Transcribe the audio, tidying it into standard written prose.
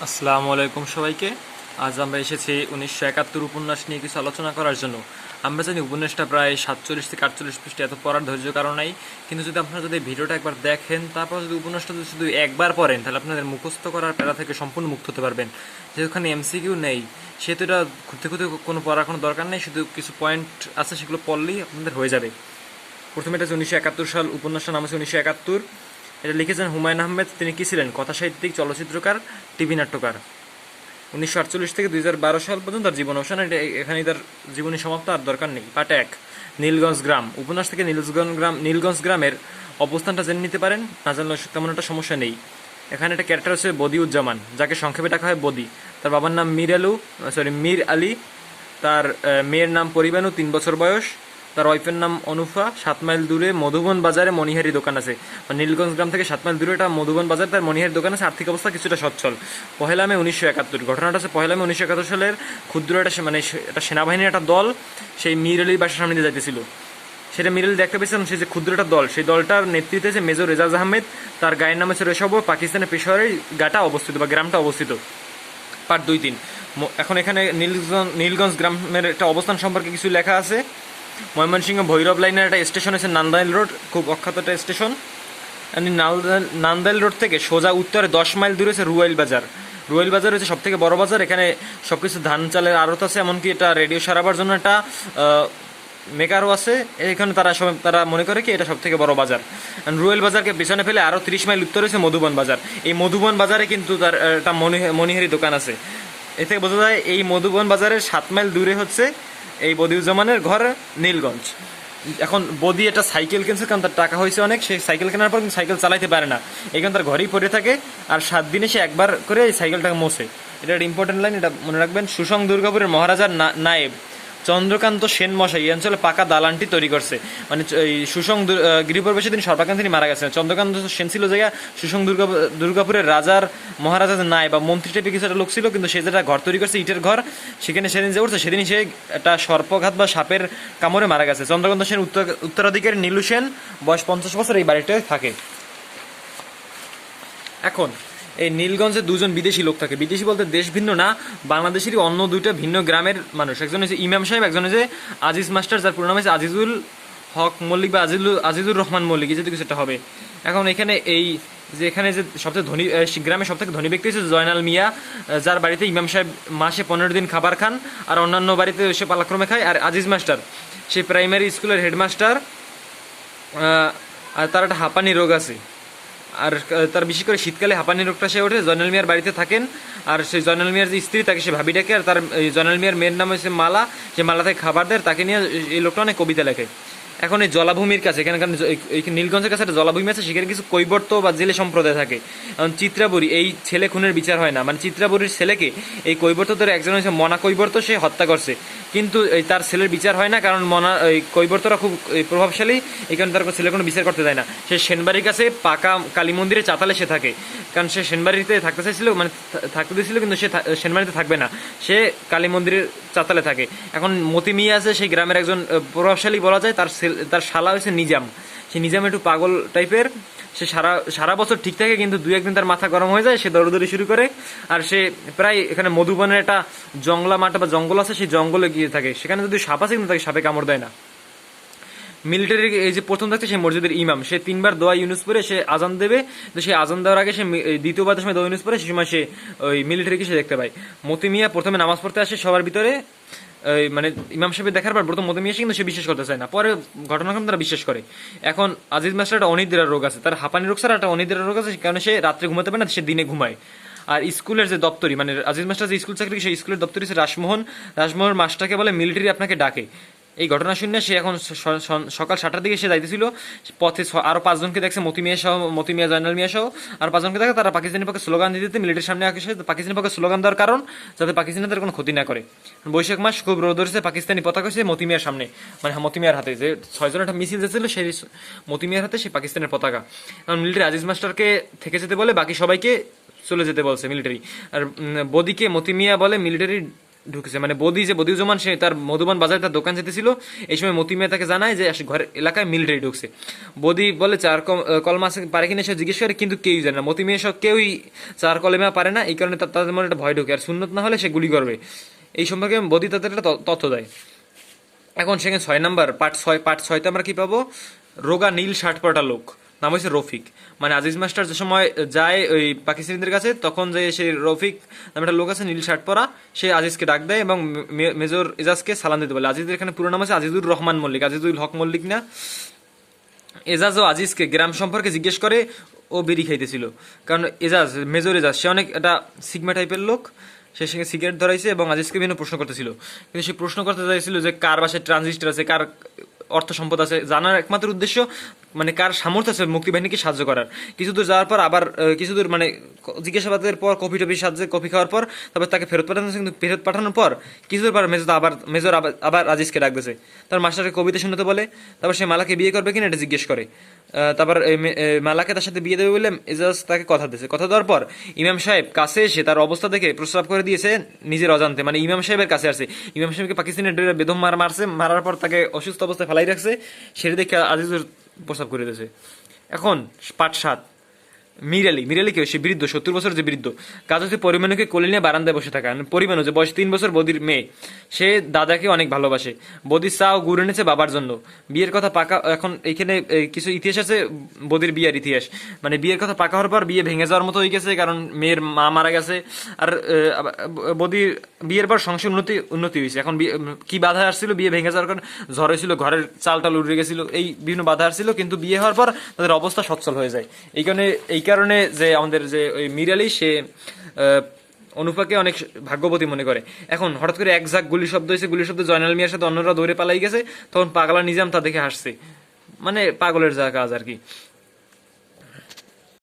আসসালামু আলাইকুম সবাইকে। আজ আমরা এসেছি 1971 উপন্যাস নিয়ে কিছু আলোচনা করার জন্য। আমরা জানি উপন্যাসটা প্রায় 47 থেকে 48 পৃষ্ঠা, এত পড়ার ধৈর্য কারণ নাই। কিন্তু যদি আপনারা যদি ভিডিওটা একবার দেখেন, তারপর যদি উপন্যাসটা যদি শুধু একবার পড়েন, তাহলে আপনাদের মুখস্থ করার প্যারা থেকে সম্পূর্ণ মুক্ত হতে পারবেন। যেহেতু এখানে এমসিকিউ নেই, সেহেতু এটা ঘুরতে ঘুরতে কোনো পড়ার কোনো দরকার নেই, শুধু কিছু পয়েন্ট আছে সেগুলো পড়লেই আপনাদের হয়ে যাবে। প্রথমে এটা হচ্ছে 1971 সাল, উপন্যাসটার নাম হচ্ছে 1971। এটা লিখেছেন হুমায়ুন আহমেদ। তিনি কি ছিলেন? কথা সাহিত্যিক, চলচ্চিত্রকার, টিভি নাট্যকার। 1948 থেকে 2012 সাল পর্যন্ত তার জীবন অবসান। এখানে তার জীবনী সমাপ্ত, আর দরকার নেই। পার্ট 1, নীলগঞ্জ গ্রাম। উপন্যাস থেকে নীলগঞ্জ গ্রামের অবস্থানটা জেনে নিতে পারেন, না জানলে তেমন একটা সমস্যা নেই। এখানে একটা ক্যারেক্টার হচ্ছে বদিউজ্জামান, যাকে সংক্ষেপে ডাকা হয় বদি। তার বাবার নাম মীর আলী। তার মেয়ের নাম পরিবানু, 3 বছর বয়স। তার ওয়াইফের নাম অনুফা। 7 মাইল দূরে মধুবন বাজারে মণিহারি দোকান আছে। নীলগঞ্জ গ্রাম থেকে 7 মাইল দূরে একটা মধুবন বাজার, তার মণিহারি দোকান আছে। আর্থিক অবস্থা কিছুটা সচ্ছল। 1 মে 1971, ঘটনাটা হচ্ছে 1 মে 1971 সালের ক্ষুদ্র একটা সেনাবাহিনীর একটা দল সেই মীর আলীর বাসার সামনে দিয়ে যাইতেছিল। সেটা মীর আলী দেখতে পেয়েছিলাম, সেই যে ক্ষুদ্র একটা দল, সেই দলটার নেতৃত্বে আছে মেজর রেজাজ আহমেদ। তার গায়ের নাম হচ্ছে রেশব। পাকিস্তানের পেশোয়ারের গাটা অবস্থিত বা গ্রামটা অবস্থিত। পার্ট 2-3। এখন এখানে নীলগঞ্জ গ্রামের একটা অবস্থান সম্পর্কে কিছু লেখা আছে। ময়মনসিংহ ভৈরব লাইনের একটা স্টেশন হচ্ছে নান্দাইল রোড, খুব অখ্যাত একটা স্টেশন। নান্দাইল রোড থেকে সোজা উত্তরে 10 মাইল দূরে হচ্ছে রুয়াইল বাজার। রুয়াইল বাজার হচ্ছে সব থেকে বড় বাজার। এখানে সবকিছু ধান চালের আড়ত আছে, এমনকি এটা রেডিও সারাবার জন্য একটা মেকারও আছে। এখানে তারা মনে করে কি এটা সব থেকে বড় বাজার। রুয়েল বাজারকে পিছনে ফেলে আরও 30 মাইল উত্তরে হচ্ছে মধুবন বাজার। এই মধুবন বাজারে কিন্তু তার একটা মণিহারি দোকান আছে। এ থেকে বোঝা যায় এই মধুবন বাজারের 7 মাইল দূরে হচ্ছে এই বদিউজ্জামানের ঘর, নীলগঞ্জ। এখন বদি একটা সাইকেল কিনছে, কারণ তার টাকা হয়েছে অনেক। সে সাইকেল কেনার পর কিন্তু সাইকেল চালাইতে পারে না, এখানে তার ঘরেই পড়ে থাকে। আর 7 দিনে সে একবার করে এই সাইকেলটাকে মোছে। এটা একটা ইম্পর্টেন্ট লাইন, এটা মনে রাখবেন। সুসং দুর্গাপুরের মহারাজার নায়েব চন্দ্রকান্ত সেন মশাই এই অঞ্চলে পাকা দালানটি তৈরি করছে। মানে এই গিরিপুর সেদিন সর্বাকান্ত তিনি মারা গেছেন। চন্দ্রকান্ত সেন ছিল জায়গা দুর্গাপুরের রাজার মহারাজার নাই বা মন্ত্রী টাইপের কিছু একটা লোক ছিল, কিন্তু সে যেটা ঘর তৈরি করছে ইটের ঘর, সেখানে সেদিন যে উঠছে সেদিনই সে একটা সর্পঘাত বা সাপের কামড়ে মারা গেছে। চন্দ্রকান্ত সেন উত্তরাধিকারী নীলু সেন, বয়স 50 বছর, এই বাড়িটায় থাকে। এখন এই নীলগঞ্জে 2জন বিদেশি লোক থাকে। বিদেশি বলতে দেশ ভিন্ন না, বাংলাদেশেরই অন্য 2টা ভিন্ন গ্রামের মানুষ। একজন হচ্ছে ইমাম সাহেব, একজন হচ্ছে আজিজ মাস্টার, যার পুরো নাম হচ্ছে আজিজুল হক মল্লিক বা আজিজুর রহমান মল্লিক, যেহেতু কিছু একটা হবে। এখন এখানে এখানে যে সবথেকে ধনী গ্রামের সবথেকে ধনী ব্যক্তি হচ্ছে জয়নাল মিয়া, যার বাড়িতে ইমাম সাহেব মাসে 15 দিন খাবার খান, আর অন্যান্য বাড়িতে সে পালাক্রমে খায়। আর আজিজ মাস্টার সে প্রাইমারি স্কুলের হেডমাস্টার, আর তার একটা হাঁপানি রোগ আছে। আর তার বিশেষ করে শীতকালে হাঁপানি রোগটা সে ওঠে। জয়নাল মিয়ার বাড়িতে থাকেন, আর সেই জয়নাল মিয়ার যে স্ত্রী তাকে সে ভাবি ডাকে। আর তার জয়নাল মিয়ার মেয়ের নাম হচ্ছে মালা, সে মালা থেকে খাবার দেয়। তাকে নিয়ে এই লোকটা অনেক কবিতা লেখে। এখন এই জলাভূমির কাছে, এখানকার নীলগঞ্জের কাছে একটা জলাভূমি আছে, সেখানে কিছু কৈবর্ত বা জেলে সম্প্রদায় থাকে। এখন চিত্রাবরী, এই ছেলে খুনের বিচার হয় না, মানে চিত্রাবরীর ছেলেকে এই কৈবর্তদের একজন হচ্ছে মনা কৈবর্ত, সে হত্যা করছে। কিন্তু তার ছেলের বিচার হয় না, কারণ এই কৈবর্তরা খুব প্রভাবশালী, এই কারণে তার ছেলের কোনো বিচার করতে দেয় না। সে সেনবাড়ির কাছে পাকা কালী মন্দিরে চাতালে সে থাকে, কারণ সে সেনবাড়িতে থাকতে চাইছিল, মানে থাকতে দিয়েছিল, কিন্তু সে সেনবাড়িতে থাকবে না, সে কালী মন্দিরের চাতালে থাকে। এখন মতি মিয়া আছে সেই গ্রামের একজন প্রভাবশালী বলা যায়। তার শালা হয়েছে নিজাম। সে নিজাম একটু পাগল টাইপের। সে সারা বছর ঠিক থাকে, কিন্তু 2-1 দিন তার মাথা গরম হয়ে যায়, সে দৌড়দৌড়ি শুরু করে। আর সে প্রায় এখানে মধুবনের একটা জংলা মাঠ বা জঙ্গল আছে, সেই জঙ্গলে গিয়ে থাকে। সেখানে যদি সাপ আছে, কিন্তু তাকে সাপে কামড় দেয় না। মিলিটারি এই যে প্রথম থাকছে, সে মসজিদের ইমাম, সে 3বার দোয়া ইউনুস পরে সে আজান দেবে। তো সেই আজান দেওয়ার আগে সে দ্বিতীয়বার সময় দোয়া ইউনুস পরে, সে সময় সে ওই মিলিটারিকে সে দেখতে পায়। মতি মিয়া প্রথমে নামাজ পড়তে আসে সবার ভিতরে, মানে ইমাম সাহেব দেখার পর প্রথম মতি মিয়া, কিন্তু সে বিশ্বাস করতে চায় না। পরে ঘটনাক্রমে তারা বিশ্বাস করে। এখন আজিজ মাস্টার একটা অনিদ্রার রোগ আছে, তার হাঁপানি রোগ ছাড়া একটা অনিদ্রার রোগ আছে, কারণে সে রাত্রে ঘুমাতে পারে না, সে দিনে ঘুমায়। আর স্কুলের যে দপ্তরি, মানে আজিজ মাস্টার যে স্কুল চাকরি, সেই স্কুলের দপ্তরি হচ্ছে রাসমোহন মাস্টারকে বলে মিলিটারি আপনাকে ডাকে। এই ঘটনা শুনে সে এখন সকাল 7টার দিকে সে যাইতেছিল, পথে আরো 5 জনকে দেখছে, মতি মিয়া, জয়নাল মিয়া সহ আর 5 জনকে দেখে। তারা পাকিস্তানি পক্ষে স্লোগান দিতে মিলিটারির সামনে আসে। পাকিস্তানি পক্ষে স্লোগান দেওয়ার কারণ যাতে পাকিস্তানিদের কোনো ক্ষতি না করে। বৈশাখ মাস, খুব রোদ ধরেছে, পাকিস্তানি পতাকা হচ্ছে মতি মিয়ার সামনে, মানে মতি মিয়ার হাতে, যে 6 জনের একটা মিছিল যাচ্ছিল, সেই মতি মিয়ার হাতে সেই পাকিস্তানের পতাকা। কারণ মিলিটারি আজিজ মাস্টারকে থেকে যেতে বলে, বাকি সবাইকে চলে যেতে বলছে মিলিটারি। আর বদিকে মতি মিয়া বলে মিলিটারি ঢুকেছে, মানে বদিউজ্জামান সে তার মধুবন বাজারে তার দোকান যেতেছিল, এই সময় মতি মিয়া তাকে জানায় যে ঘরের এলাকায় মিলিটারি ঢুকছে। বদি বলে চার কলমা আছে পারে কিনা সে জিজ্ঞেস করে, কিন্তু কেউই জানে না, মতি মিয়া সব কেউই চার কলমা পারে না, এই কারণে তাদের মনে একটা ভয় ঢুকে, আর সুন্নত না হলে সে গুলি করবে, এই সম্পর্কে বদি তাদের একটা তথ্য দেয়। এখন সেখানে 6 নাম্বার পার্ট 6তে আমরা কি পাবো, রোগা নীল শার্ট পরাটা লোক, নাম হয়েছে রফিক। মানে আজিজ মাস্টার যে সময় যায় ওই পাকিস্তানিদের কাছে, তখন যে সেই রফিক নামে একটা লোক আছে নীল শার্ট পরা, সে আজিজকে ডাক দেয় এবং মেজর এজাজকে সালাম দিতে বলে। আজিজের এখানে পুরো নাম আছে আজিজুর রহমান মল্লিক, আজিজুল হক মল্লিক না। এজাজ ও আজিজকে গ্রাম সম্পর্কে জিজ্ঞেস করে, ও বিড়ি খাইতেছিল, কারণ মেজর এজাজ সে অনেক একটা সিগমা টাইপের লোক, সে সেখানে সিগারেট ধরাইছে এবং আজিজকে বিভিন্ন প্রশ্ন করতেছিল, কিন্তু সে প্রশ্ন করতে চাইছিল যে কার বাসায় ট্রানজিস্টার আছে, কার অর্থ সম্পদ আছে, জানার একমাত্র উদ্দেশ্য মানে কার সামর্থ্য আছে মুক্তিবাহিনীকে সাহায্য করার। কিছু দূর যাওয়ার পর আবার কিছু দূর মানে জিজ্ঞাসাবাদের পর কফি সাহায্যে কফি খাওয়ার পর তারপর তাকে ফেরত পাঠানো, কিন্তু ফেরত পাঠানোর পর কিছু দূর পর মেজর আবার আজিজকে ডাক দিয়েছে, তার মাস্টারকে কবিতা শুনতে বলে, তারপর সে মালাকে বিয়ে করবে কিনা এটা জিজ্ঞেস করে, তারপর মালাকে তার সাথে বিয়ে দেবে বলে এজাজ তাকে কথা দিয়েছে। কথা দেওয়ার পর ইমাম সাহেব কাছে এসে তার অবস্থা দেখে প্রস্রাব করে দিয়েছে নিজের অজান্তে, মানে ইমাম সাহেবের কাছে আসছে, ইমাম সাহেবকে পাকিস্তানের বেদম মারার পর তাকে অসুস্থ অবস্থায় ফেলাই রাখছে, সেটা দেখে আজিজুর প্রস্রাব করে দিয়েছে। এখন পার্ট 7, মিরালি কেউ, সে বৃদ্ধ, 70 বছর যে বৃদ্ধ, কাজ হচ্ছে পরিমাণকে কোলে নিয়ে বারান্দায় বসে থাকা। পরিমাণও যে বয়স 3 বছর, বদির মেয়ে, সে দাদাকে অনেক ভালোবাসে। বদি চা ও গুড় এনেছে বাবার জন্য, বিয়ের কথা পাকা। এখন এইখানে কিছু ইতিহাস আছে বদির বিয়ের ইতিহাস, মানে বিয়ের কথা পাকা হওয়ার পর বিয়ে ভেঙে যাওয়ার মতো হয়ে গেছে, কারণ মেয়ের মা মারা গেছে, আর বদির বিয়ের পর সংসার উন্নতি হয়েছে। এখন কি বাধা আসছিল, বিয়ে ভেঙে যাওয়ার কারণে ঝড় হয়েছিল, ঘরের চালটা উড়ে গেছিল, এই বিভিন্ন বাধা আসছিল, কিন্তু বিয়ে হওয়ার পর তাদের অবস্থা সচ্ছল হয়ে যায়। এই কারণে যে আমাদের যে ওই মিরালি, সে অনুপাকে অনেক ভাগ্যবতী মনে করে। এখন হঠাৎ করে এক ঝাঁক গুলি শব্দ হয়েছে, গুলি শব্দ জয়নাল মিয়ার সাথে অন্যরা দৌড়ে পালাই গেছে, তখন পাগলা নিজাম তা দেখে হাসছে, মানে পাগলের যা কাজ আর কি।